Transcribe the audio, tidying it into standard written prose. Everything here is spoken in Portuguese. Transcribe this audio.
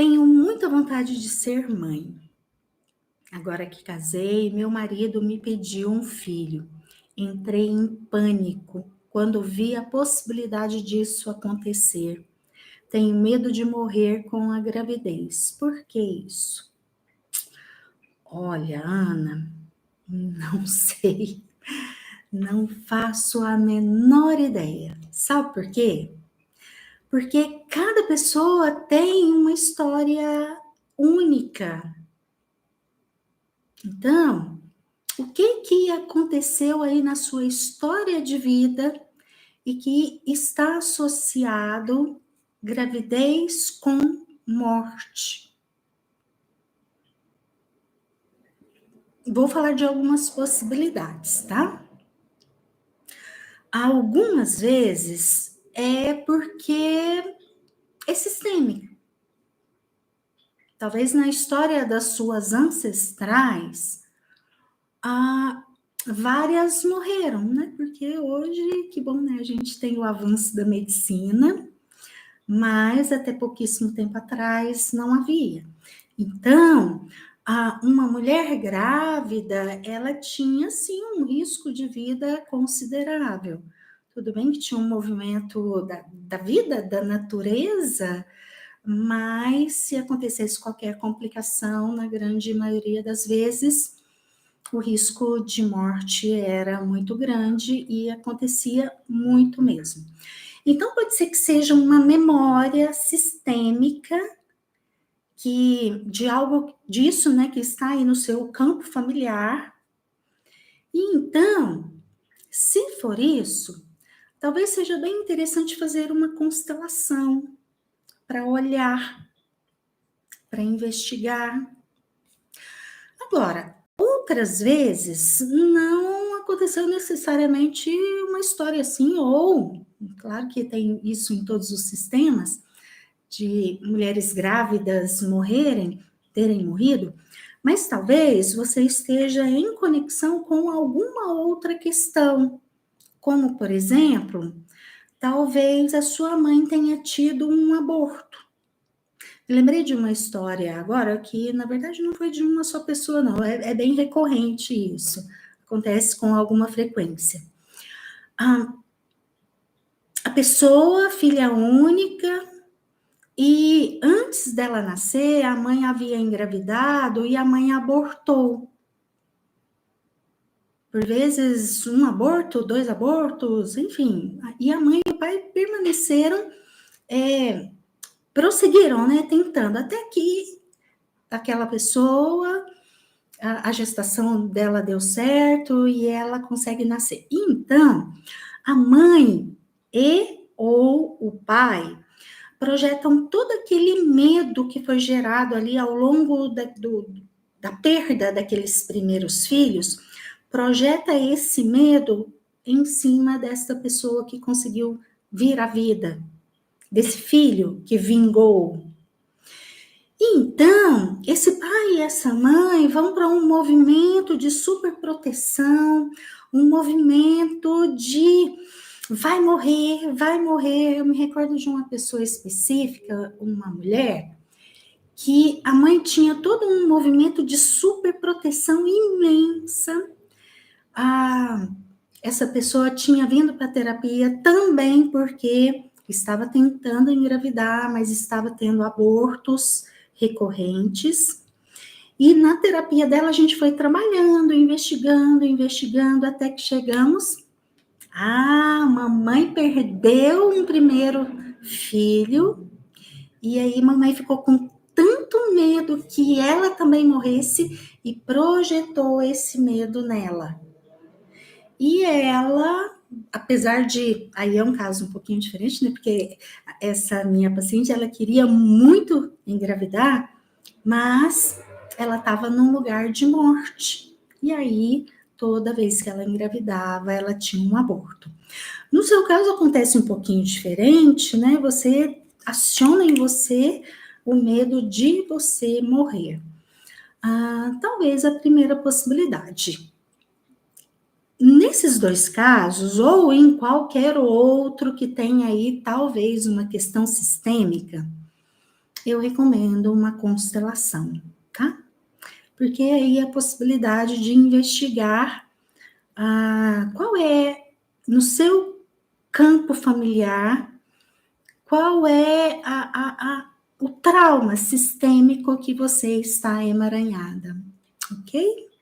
Tenho muita vontade de ser mãe. Agora que casei, meu marido me pediu um filho. Entrei em pânico quando vi a possibilidade disso acontecer. Tenho medo de morrer com a gravidez. Por que isso? Olha, Ana, não sei. Não faço a menor ideia. Sabe por quê? Porque cada pessoa tem uma história única. Então, o que aconteceu aí na sua história de vida e que está associado gravidez com morte? Vou falar de algumas possibilidades, tá? Algumas vezes é porque é sistêmico. Talvez na história das suas ancestrais, várias morreram, né? Porque hoje, que bom, né? A gente tem o avanço da medicina, mas até pouquíssimo tempo atrás não havia. Então, uma mulher grávida, ela tinha, sim, um risco de vida considerável. Tudo bem que tinha um movimento da vida, da natureza, mas se acontecesse qualquer complicação, na grande maioria das vezes, o risco de morte era muito grande e acontecia muito mesmo. Então, pode ser que seja uma memória sistêmica de algo disso, né, que está aí no seu campo familiar. E então, se for isso, talvez seja bem interessante fazer uma constelação para olhar, para investigar. Agora, outras vezes não aconteceu necessariamente uma história assim, ou, claro que tem isso em todos os sistemas, de mulheres grávidas terem morrido, mas talvez você esteja em conexão com alguma outra questão, como, por exemplo, talvez a sua mãe tenha tido um aborto. Lembrei de uma história agora que, na verdade, não foi de uma só pessoa, não. É bem recorrente isso. Acontece com alguma frequência. A pessoa, filha única, e antes dela nascer, a mãe havia engravidado e a mãe abortou. Por vezes, um aborto, 2 abortos, enfim. E a mãe e o pai permaneceram, prosseguiram, né, tentando, até que aquela pessoa, a gestação dela deu certo e ela consegue nascer. Então, a mãe ou o pai projetam todo aquele medo que foi gerado ali ao longo da perda daqueles primeiros filhos, projeta esse medo em cima desta pessoa que conseguiu vir à vida, desse filho que vingou. Então, esse pai e essa mãe vão para um movimento de superproteção, um movimento de vai morrer, vai morrer. Eu me recordo de uma pessoa específica, uma mulher, que a mãe tinha todo um movimento de superproteção imensa. Essa pessoa tinha vindo para a terapia também porque estava tentando engravidar, mas estava tendo abortos recorrentes. E na terapia dela a gente foi trabalhando, investigando, até que chegamos. Mamãe perdeu um primeiro filho, e aí mamãe ficou com tanto medo que ela também morresse e projetou esse medo nela. E ela, apesar de, aí é um caso um pouquinho diferente, né, porque essa minha paciente, ela queria muito engravidar, mas ela estava num lugar de morte, e aí toda vez que ela engravidava, ela tinha um aborto. No seu caso acontece um pouquinho diferente, né, você aciona em você o medo de você morrer. Talvez a primeira possibilidade. Nesses 2 casos, ou em qualquer outro que tenha aí, talvez, uma questão sistêmica, eu recomendo uma constelação, tá? Porque aí é a possibilidade de investigar qual é, no seu campo familiar, qual é o trauma sistêmico que você está emaranhada, ok?